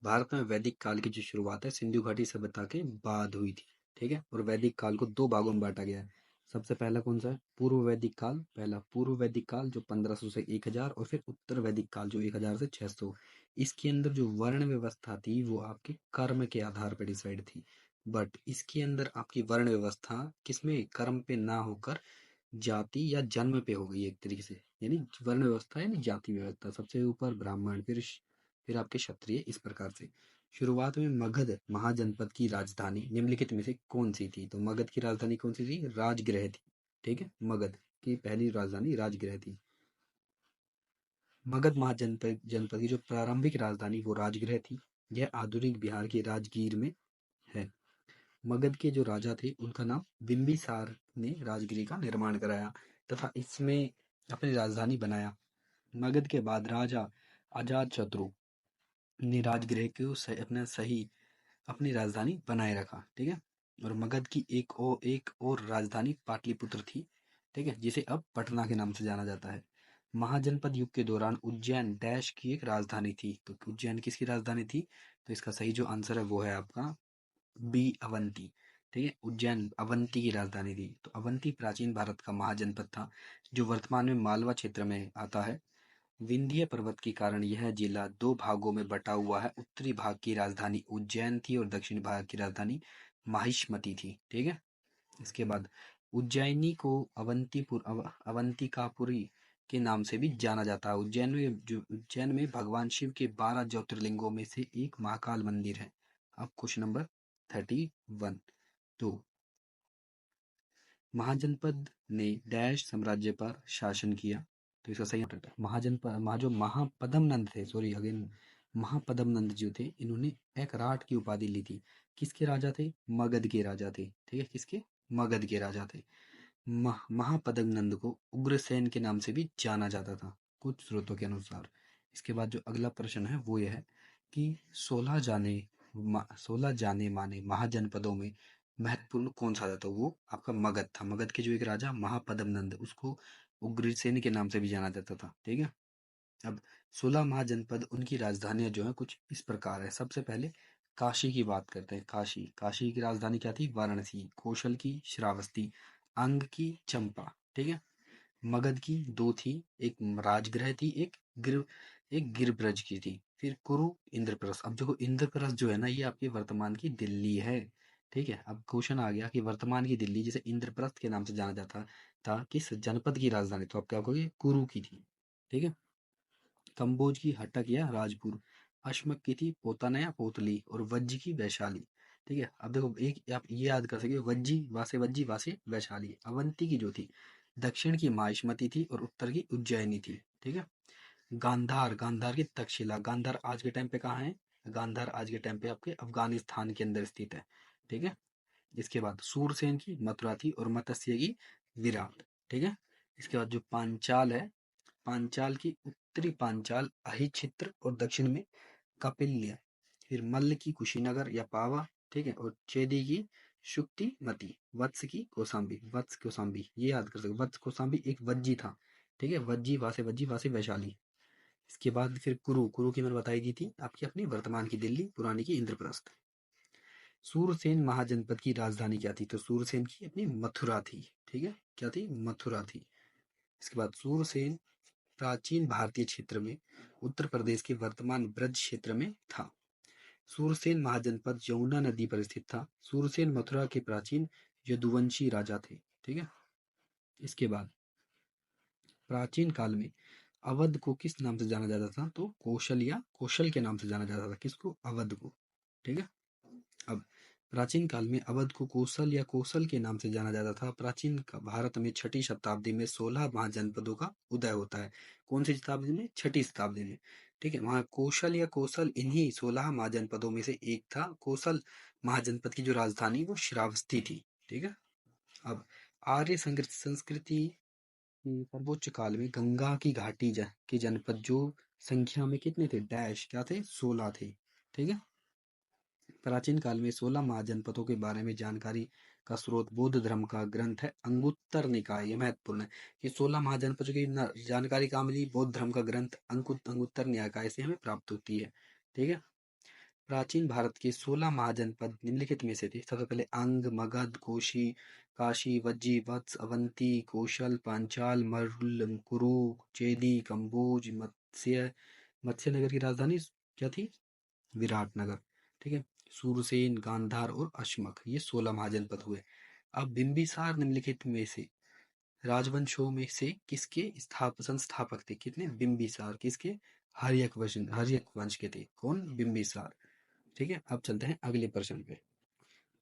भारत में वैदिक काल की जो शुरुआत है सिंधु घाटी सभ्यता के बाद हुई थी, ठीक है। और वैदिक काल को दो भागों में बांटा गया है। सबसे पहला कौन सा है? पूर्व वैदिक काल। पहला पूर्व वैदिक काल जो 1500 से 1000, और फिर उत्तर वैदिक काल जो 1000 से 600। इसके अंदर जो वर्ण व्यवस्था थी वो आपके कर्म के आधार पर डिसाइड थी। बट इसके अंदर आपकी वर्ण व्यवस्था किसमें? कर्म पे ना होकर जाति या जन्म पे हो गई एक तरीके से। यानी वर्ण व्यवस्था यानी जाति व्यवस्था, सबसे ऊपर ब्राह्मण, फिर आपके क्षत्रिय, इस प्रकार से। शुरुआत में मगध महाजनपद की राजधानी निम्नलिखित में से कौन सी थी? तो मगध की राजधानी कौन सी थी? राजगृह थी, ठीक है। मगध की पहली राजधानी राजगृह थी। मगध महाजनपद जनपद की जो प्रारंभिक राजधानी वो राजगृह थी। यह आधुनिक बिहार के राजगीर में है। मगध के जो राजा थे उनका नाम बिंबिसार ने राजगिरी का निर्माण कराया तथा इसमें अपनी राजधानी बनाया। मगध के बाद राजा अजातशत्रु ने राजगृह को अपनी राजधानी बनाए रखा, ठीक है। और मगध की एक और राजधानी पाटलिपुत्र थी, ठीक है, जिसे अब पटना के नाम से जाना जाता है। महाजनपद युग के दौरान उज्जैन डैश की एक राजधानी थी। तो उज्जैन किसकी राजधानी थी? तो इसका सही जो आंसर है वो है आपका बी, अवंती, ठीक है। उज्जैन अवंती की राजधानी थी। तो अवंती प्राचीन भारत का महाजनपद था जो वर्तमान में मालवा क्षेत्र में आता है। विंध्य पर्वत के कारण यह जिला दो भागों में बटा हुआ है। उत्तरी भाग की राजधानी उज्जैन थी और दक्षिणी भाग की राजधानी माहिष्मती थी, ठीक है। इसके बाद उज्जैनी को अवंतिकापुरी के नाम से भी जाना जाता है। उज्जैन में भगवान शिव के 12 ज्योतिर्लिंगों में से एक महाकाल मंदिर है। अब क्वेश्चन नंबर 31। तो महाजनपद ने डैश साम्राज्य पर शासन किया। तो इसका सही आंसर महाजनपद जो महापद्म नंद थे, सॉरी अगेन, महापद्म नंद जो थे इन्होंने एक राठ की उपाधि ली थी। किसके राजा थे? मगध के राजा थे, ठीक है। किसके? मगध के राजा थे। महापद्म नंद को उग्रसेन के नाम से भी जाना जाता था कुछ स्रोतों के अनुसार। इसके बाद जो अगला प्रश्न है वो यह है कि 16 जाने माने महाजनपदों में महत्वपूर्ण कौन सा था? तो वो आपका मगध था। मगध के जो एक राजा महापद्म नंद, उसको उग्रसेन के नाम से भी जाना जाता था, ठीक है। अब 16 महाजनपद उनकी राजधानियां जो है कुछ इस प्रकार है। सबसे पहले काशी की बात करते हैं। काशी की राजधानी क्या थी? वाराणसी। कौशल की श्रावस्ती। अंग की चंपा, ठीक है। मगध की दो थी, एक राजगृह थी, एक गिरब्रज की थी। फिर कुरु, इंद्रप्रस्थ। अब देखो इंद्रप्रस्थ जो है ना ये आपकी वर्तमान की दिल्ली है, ठीक है। अब क्वेश्चन आ गया कि वर्तमान की दिल्ली जिसे इंद्रप्रस्थ के नाम से जाना जाता था किस जनपद की राजधानी? तो आप क्या कहोगे? कुरु की थी, ठीक है। कंबोज की हटक या राजपुर। अश्मक की थी पोताना या पोतली। और वज्जी की वैशाली, ठीक है। अब देखो एक आप ये याद कर सके, वज्जी वासे वैशाली। अवंती की जो थी दक्षिण की माहिष्मती थी और उत्तर की उज्जैनी थी, ठीक है। गांधार की तक्षशिला। गांधार आज के टाइम पे कहाँ है? गांधार आज के टाइम पे आपके अफगानिस्तान के अंदर स्थित है, ठीक है। इसके बाद सूरसेन की मथुरा थी और मत्स्य की विराट, ठीक है। इसके बाद जो पांचाल है, पांचाल की उत्तरी पांचाल अहिच्छित्र और दक्षिण में कपिल्य। फिर मल्ल की कुशीनगर या पावा, ठीक है। और चेदी की शुक्तिमती। वत्स कौसाम्बी ये याद कर सकते। वत्स कौसाम्बी एक वज्जी था, ठीक है। वज्जी वासे वैशाली। इसके बाद फिर कुरु की मैंने बताई दी थी आपकी अपनी वर्तमान की दिल्ली, पुरानी की इंद्रप्रस्थ। सूरसेन महाजनपद की राजधानी क्या थी? तो सूरसेन की अपनी मथुरा थी। ठीक है, क्या थी? मथुरा थी। इसके बाद सूरसेन प्राचीन भारतीय क्षेत्र में उत्तर प्रदेश के वर्तमान ब्रज क्षेत्र में था। सूरसेन महाजनपद यमुना नदी पर स्थित था। सूरसेन मथुरा के प्राचीन यदुवंशी राजा थे। ठीक है, इसके बाद प्राचीन काल में अवध को किस नाम से जाना जाता था? तो कौशल या कौशल के नाम से जाना जाता था। किसको? अवध को। ठीक है, अब प्राचीन काल में अवध को कौशल या कौशल के नाम से जाना जाता था। भारत में छठी शताब्दी में 16 महाजनपदों का उदय होता है। कौन सी शताब्दी में? छठी शताब्दी में। ठीक है, वहाँ कौशल या कौशल इन्हीं 16 महाजनपदों में से एक था। कौशल महाजनपद की जो राजधानी वो श्रावस्ती थी। ठीक है, अब आर्य संस्कृति की सर्वोच्च काल में गंगा की घाटी के जनपद जो संख्या में कितने थे? डैश क्या थे? 16 थे। ठीक है, प्राचीन काल में 16 महाजनपदों के बारे में जानकारी का स्रोत बौद्ध धर्म का ग्रंथ है अंगुत्तर निकाय। ये महत्वपूर्ण है कि 16 महाजनपदों की जानकारी कहाँ मिली? बौद्ध धर्म का ग्रंथ अंगुत्तर निकाय से हमें प्राप्त होती है। ठीक है, प्राचीन भारत के 16 महाजनपद निम्नलिखित में से थे। सबसे पहले अंग, मगध, कोशी, काशी, वज्जी, वत्स, अवंती, कौशल, पांचाल, मरुल, कुरु, चेदी, कंबोज, मत्स्य नगर की राजधानी क्या थी? विराटनगर। ठीक है, सूरसेन, गांधार और अश्मक, ये 16 महाजनपद हुए। अब बिंबिसार निम्नलिखित में से राजवंशों में से किसके संस्थापक थे? कितने? बिंबिसार। किसके? हर्यक वंश के थे। कौन? बिंबिसार। ठीक है, अब चलते हैं अगले प्रश्न पे।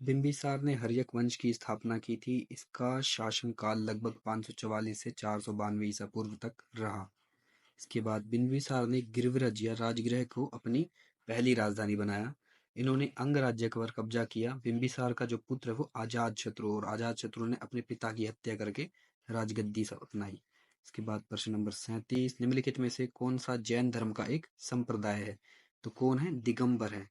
बिंबिसार ने हर्यक वंश की स्थापना की थी। इसका शासनकाल लगभग 544 से 492 ईसा पूर्व तक रहा। इसके बाद बिंबिसार ने गिरिव्रज या राजगृह को अपनी पहली राजधानी बनाया। इन्होंने अंग राज्य पर कब्जा किया। बिंबिसार का जो पुत्र है वो अजातशत्रु, और अजातशत्रु ने अपने पिता की हत्या करके राजगद्दी अपनाई। इसके बाद प्रश्न नंबर 37, निम्नलिखित में से कौन सा जैन धर्म का एक संप्रदाय है? तो कौन है? दिगंबर है।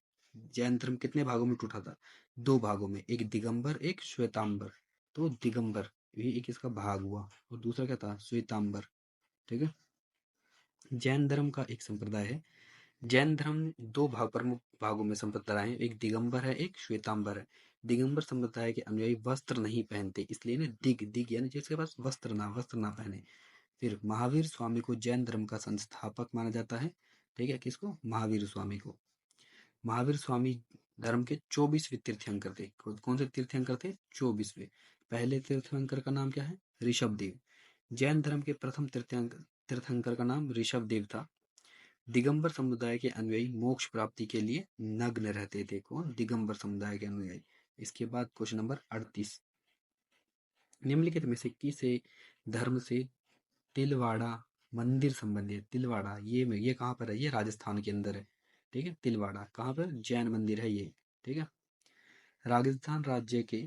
जैन धर्म कितने भागों में टूटा था? 2 भागों में, एक दिगंबर एक श्वेतांबर। तो दिगंबर ये एक इसका भाग हुआ, और दूसरा क्या था? श्वेतांबर। ठीक है, जैन धर्म का एक संप्रदाय है। जैन धर्म दो प्रमुख भागों में संप्रदाय है, एक दिगंबर है एक श्वेतांबर है। दिगंबर संप्रदाय के अनुयायी वस्त्र नहीं पहनते, इसलिए ना दिग यानी जिसके पास वस्त्र ना पहने। फिर महावीर स्वामी को जैन धर्म का संस्थापक माना जाता है। ठीक है, किसको? महावीर स्वामी को। महावीर स्वामी धर्म के 24वें तीर्थंकर थे। कौन से तीर्थंकर थे? 24वें। पहले तीर्थंकर का नाम क्या है? ऋषभदेव। जैन धर्म के प्रथम तीर्थंकर का नाम ऋषभदेव था। दिगंबर समुदाय के अनुयायी मोक्ष प्राप्ति के लिए नग्न रहते थे। कौन? दिगंबर समुदाय के अनुयायी। इसके बाद क्वेश्चन नंबर 38, निम्नलिखित में से किस धर्म से तिलवाड़ा मंदिर संबंधित है? तिलवाड़ा ये कहाँ पर है? ये राजस्थान के अंदर है। ठीक है, तिलवाड़ा कहाँ पर? जैन मंदिर है ये। ठीक है, राजस्थान राज्य के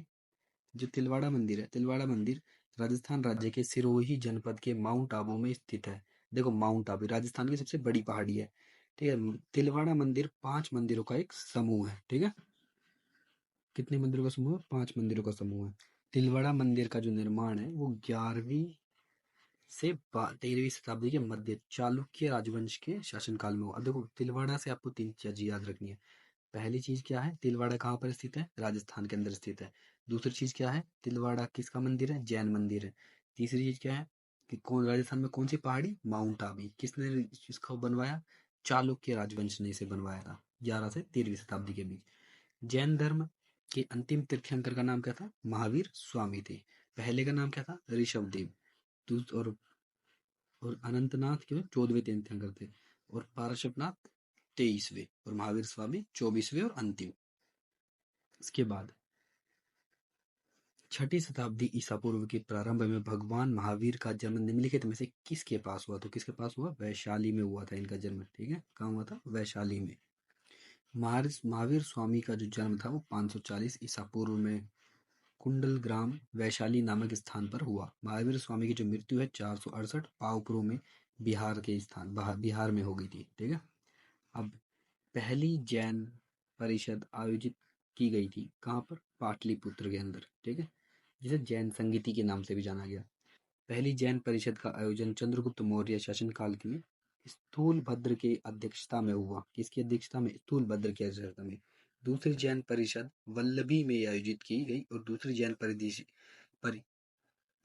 जो तिलवाड़ा मंदिर है, तिलवाड़ा मंदिर राजस्थान राज्य के सिरोही जनपद के माउंट आबू में स्थित है। देखो, माउंट आबू राजस्थान की सबसे बड़ी पहाड़ी है। ठीक है, तिलवाड़ा मंदिर 5 मंदिरों का एक समूह है। ठीक है, कितने मंदिरों का समूह है? 5 मंदिरों का समूह है। तिलवाड़ा मंदिर का जो निर्माण है वो 11वीं से 13वीं शताब्दी के मध्य चालुक्य राजवंश के शासनकाल में हुआ। अब देखो, तिलवाड़ा से आपको 3 चीजें याद रखनी है। पहली चीज क्या है? तिलवाड़ा कहाँ पर स्थित है? राजस्थान के अंदर स्थित है। दूसरी चीज क्या है? तिलवाड़ा किसका मंदिर है? जैन मंदिर है। तीसरी चीज क्या है कि कौन राजस्थान में कौन सी पहाड़ी? माउंट आबू। किसने इसको बनवाया? चालुक्य राजवंश ने इसे बनवाया था 11 से 13वीं शताब्दी के बीच। जैन धर्म के अंतिम तीर्थंकर का नाम क्या था? महावीर स्वामी थे। पहले का नाम क्या था? ऋषभदेव। और अनंतनाथ के 14वें तीर्थंकर थे, और पार्श्वनाथ 23वें, और महावीर स्वामी 24वें और अंतिम। इसके बाद छठी शताब्दी ईसा पूर्व के प्रारंभ में भगवान महावीर का जन्म निम्नलिखित में से किसके पास हुआ? तो किसके पास हुआ? वैशाली में हुआ था इनका जन्म। ठीक है, कहाँ हुआ था? वैशाली में। महावीर स्वामी का जो जन्म था वो 540 ईसा पूर्व में कुंडल ग्राम वैशाली नामक स्थान पर हुआ। महावीर स्वामी की जो मृत्यु है 468 पावपुरो में बिहार में हो गई थी। ठीक है, अब पहली जैन परिषद आयोजित की गई थी कहाँ पर? पाटलिपुत्र के अंदर। ठीक है, जिसे जैन संगीति के नाम से भी जाना गया। पहली जैन परिषद का आयोजन चंद्रगुप्त मौर्य शासनकाल में स्थूल भद्र की अध्यक्षता में हुआ। किसकी अध्यक्षता में? स्थूल भद्र की अध्यक्षता में। दूसरी जैन परिषद वल्लभी में आयोजित की गई और दूसरी जैन परि,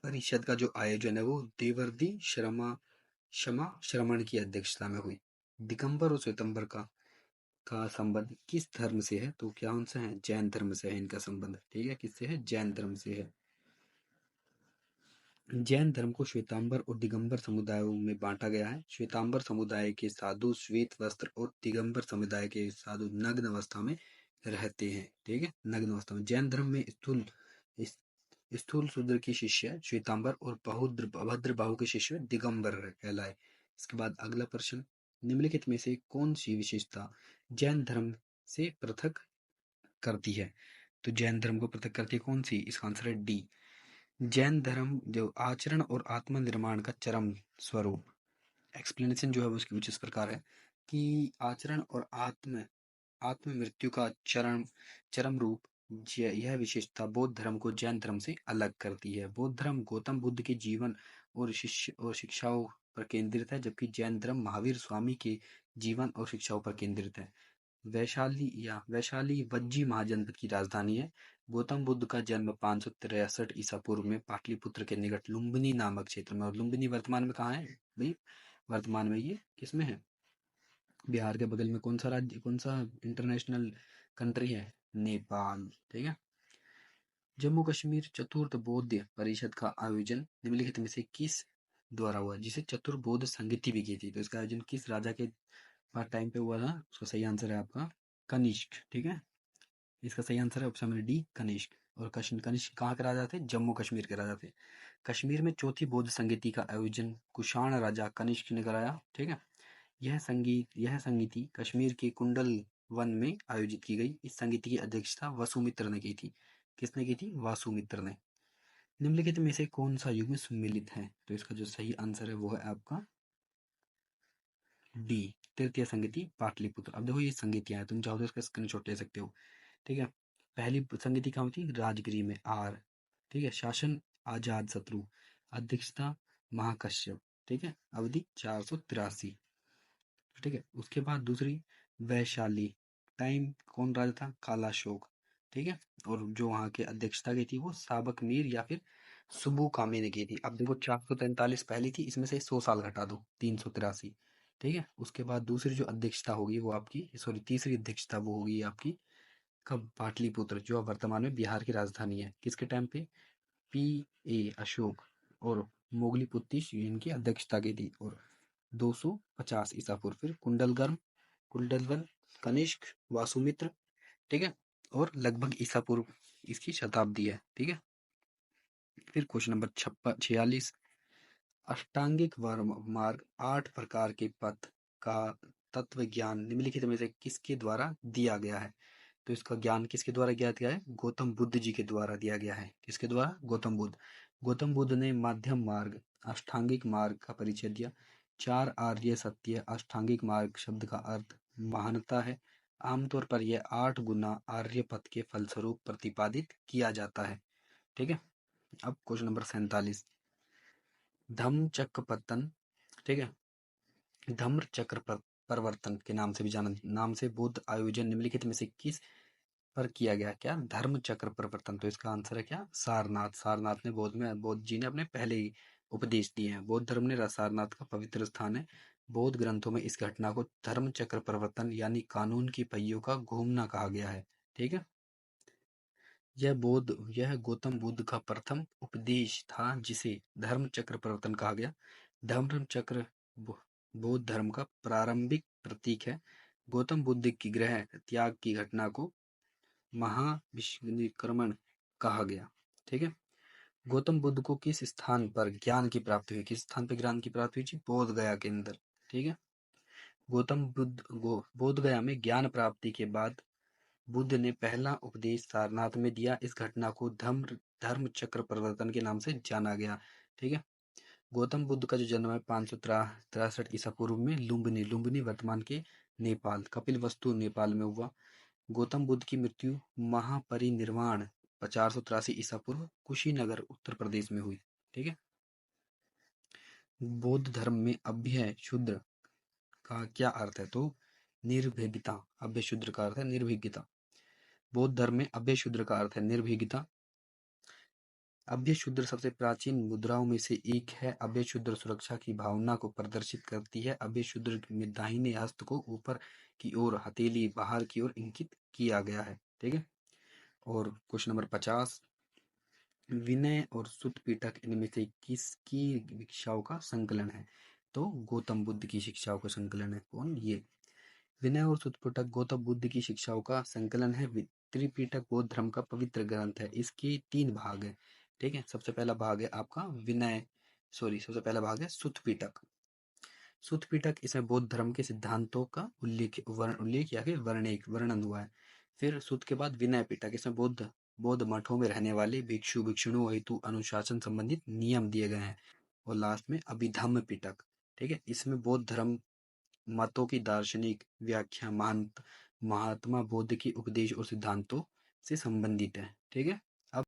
परिषद का जो आयोजन है वो देवर्षि क्षमा श्रमण की अध्यक्षता में हुई। दिगंबर और श्वेतंबर का संबंध किस धर्म से है? तो क्या उनसे है? जैन धर्म से है इनका संबंध। ठीक है, किससे है? जैन धर्म से है। जैन धर्म को श्वेतांबर और दिगंबर समुदायों में बांटा गया है। श्वेतांबर समुदाय के साधु श्वेत वस्त्र और दिगंबर समुदाय के साधु नग्न अवस्था में रहते हैं। ठीक है, नग्न अवस्था में। जैन धर्म में स्थूल शूद्र की शिष्य श्वेतांबर और अभद्र बाहु के शिष्य दिगंबर कहलाए। इसके बाद अगला प्रश्न, निम्नलिखित में से कौन सी विशेषता जैन धर्म से पृथक करती है? तो जैन धर्म को पृथक करती है कौन सी? इसका आंसर है डी। जैन धर्म जो आचरण और आत्मनिर्माण का चरम स्वरूप, एक्सप्लेनेशन जो है उसकी कुछ इस प्रकार है कि आचरण और आत्म मृत्यु का चरम रूप, यह विशेषता बौद्ध धर्म को जैन धर्म से अलग करती है। बौद्ध धर्म गौतम बुद्ध के जीवन और शिक्षाओं पर केंद्रित है, जबकि जैन धर्म महावीर स्वामी के जीवन और शिक्षाओं पर केंद्रित है। वैशाली वज्जी महाजनपद की राजधानी है। गौतम बुद्ध का जन्म 563 ईसा पूर्व में पाटलिपुत्र के निकट लुम्बिनी नामक क्षेत्र में, और लुम्बिनी वर्तमान में कहाँ है भाई? वर्तमान में ये किसमें है? बिहार के बगल में। कौन सा राज्य, कौन सा इंटरनेशनल कंट्री है? नेपाल। ठीक है। जम्मू कश्मीर चतुर्थ बौद्ध परिषद का आयोजन निम्नलिखित में से किस द्वारा हुआ? जिसे चतुर्बौद्ध संगीति भी की थी। तो इसका आयोजन किस राजा के टाइम पे हुआ था? उसका सही आंसर है आपका कनिष्क। ठीक है, इसका सही आंसर है ऑप्शन नंबर डी, कनिष्क। और कनिष्क कहाँ के राजा थे? जम्मू कश्मीर के राजा थे। कश्मीर में चौथी बौद्ध संगीति का आयोजन कुषाण राजा कनिष्क ने कराया। ठीक है, यह संगीति कश्मीर के कुंडल वन में आयोजित की गई। इस संगीति की अध्यक्षता वसुमित्र ने की थी। किसने की थी? वासुमित्र ने। निम्नलिखित में से कौन सा युग में सम्मिलित है? तो इसका जो सही आंसर है वो है आपका डी, तृतीय संगीति पाटलिपुत्र। अब देखो ये संगीतियां हैं, तुम चाहो तो इसका स्क्रीनशॉट ले सकते हो। ठीक है, पहली संगीति कहाँ होती? राजगिरी में, आर। ठीक है, शासन आजाद शत्रु, अध्यक्षता महाकश्यप। ठीक है, अवधि 483। ठीक है, उसके बाद दूसरी वैशाली, टाइम कौन राजा था? कालाशोक। ठीक है, और जो वहाँ के अध्यक्षता की थी वो साबक मीर या फिर सुबु कामी ने की थी। अब देखो 443 पहली थी, इसमें से 100 साल घटा दो, 383। ठीक है, उसके बाद दूसरी जो अध्यक्षता होगी वो आपकी, सॉरी तीसरी अध्यक्षता वो होगी आपकी कब? पाटलिपुत्र, जो अब वर्तमान में बिहार की राजधानी है। किसके टाइम पे? P.A. अशोक और मोगलीपुत्ती इनकी अध्यक्षता की थी। और 250 ईसा पूर्व फिर कुंडलवन, कनिष्क, वासुमित्र। ठीक है, और लगभग ईसा पूर्व इसकी शताब्दी है। ठीक है, फिर क्वेश्चन नंबर 46, अष्टांगिक मार्ग 8 प्रकार के पथ का तत्व ज्ञान निम्नलिखित में से किसके द्वारा दिया गया है? तो इसका ज्ञान किसके द्वारा दिया गया है? गौतम बुद्ध जी के द्वारा दिया गया है। किसके द्वारा? गौतम बुद्ध। गौतम बुद्ध ने मध्यम मार्ग, अष्टांगिक मार्ग का परिचय दिया। 4 आर्य सत्य अष्टांगिक मार्ग शब्द का अर्थ महानता है। आमतौर पर यह 8 गुना आर्य पथ के फलस्वरूप प्रतिपादित किया जाता है। ठीक है, अब क्वेश्चन नंबर 47, धम्म चक्र पतन। ठीक है, धम्म चक्र परिवर्तन के नाम से भी जाना, नाम से बौद्ध आयोजन निम्नलिखित में से किस पर किया गया? क्या? धर्म चक्र परिवर्तन। तो इसका आंसर है क्या? सारनाथ। सारनाथ ने बौद्ध जी ने अपने पहले ही उपदेश दिए हैं। बौद्ध धर्म ने सारनाथ का पवित्र स्थान है। बौद्ध ग्रंथों में इस घटना को धर्म चक्र परिवर्तन यानी कानून की पहियों का घूमना कहा गया है। ठीक है, यह गौतम बुद्ध का प्रथम उपदेश था जिसे धर्म चक्र परिवर्तन कहा गया। धर्म चक्र बौद्ध धर्म का प्रारंभिक प्रतीक है। गौतम बुद्ध की गृह त्याग की घटना को महाविश्वनिक्रमण कहा गया। ठीक है, गौतम बुद्ध को किस स्थान पर ज्ञान की प्राप्ति हुई? किस स्थान पर ज्ञान की प्राप्ति हुई? बोध गया के अंदर। ठीक है, गौतम बुद्ध बोध गया में ज्ञान प्राप्ति के बाद बुद्ध ने पहला उपदेश सारनाथ में दिया। इस घटना को धर्म चक्र परिवर्तन के नाम से जाना गया। ठीक है, गौतम बुद्ध का जो जन्म है 563 ईसा पूर्व में लुम्बिनी वर्तमान के नेपाल, कपिलवस्तु नेपाल में हुआ। गौतम बुद्ध की मृत्यु महापरिनिर्वाण 483 ईसा पूर्व कुशीनगर उत्तर प्रदेश में हुई। ठीक है, बौद्ध धर्म में अभ्य शूद्र का क्या अर्थ है? तो निर्भीकता। अभ्य शूद्र का अर्थ है निर्भीकता। बौद्ध धर्म में अभय शूद्र का अर्थ है निर्भीकता। अभय शूद्र सबसे प्राचीन मुद्राओं में से एक है। अभय शूद्र सुरक्षा की भावना को प्रदर्शित करती है। अभय शूद्र में दाहिने हस्त को ऊपर की ओर, हथेली बाहर की ओर इंगित किया गया है। ठीक है। और क्वेश्चन नंबर 50, विनय और सुत्त पिटक इनमें से किसकी शिक्षाओं का संकलन है? तो गौतम बुद्ध की शिक्षाओं का संकलन है। कौन? ये विनय और सुत्त पिटक गौतम बुद्ध की शिक्षाओं का संकलन है। त्रिपिटक बौद्ध धर्म का पवित्र ग्रंथ है। इसके 3 भाग हैं। ठीक है। सबसे पहला भाग है आपका सबसे पहला भाग है सुत्त पिटक। सुत्त पिटक, इसमें बौद्ध धर्म के सिद्धांतों का उल्लेख या फिर वर्णन हुआ है। फिर सुत्त के बाद विनय पिटक, इसमें बौद्ध मठों में रहने वाले भिक्षु भिक्षुणियों हेतु अनुशासन संबंधित नियम दिए गए हैं। और लास्ट में अभिधम्म पिटक। ठीक है। इसमें बौद्ध धर्म मतों की दार्शनिक व्याख्या महात्मा बुद्ध के उपदेश और सिद्धांतों से संबंधित है। ठीक है। अब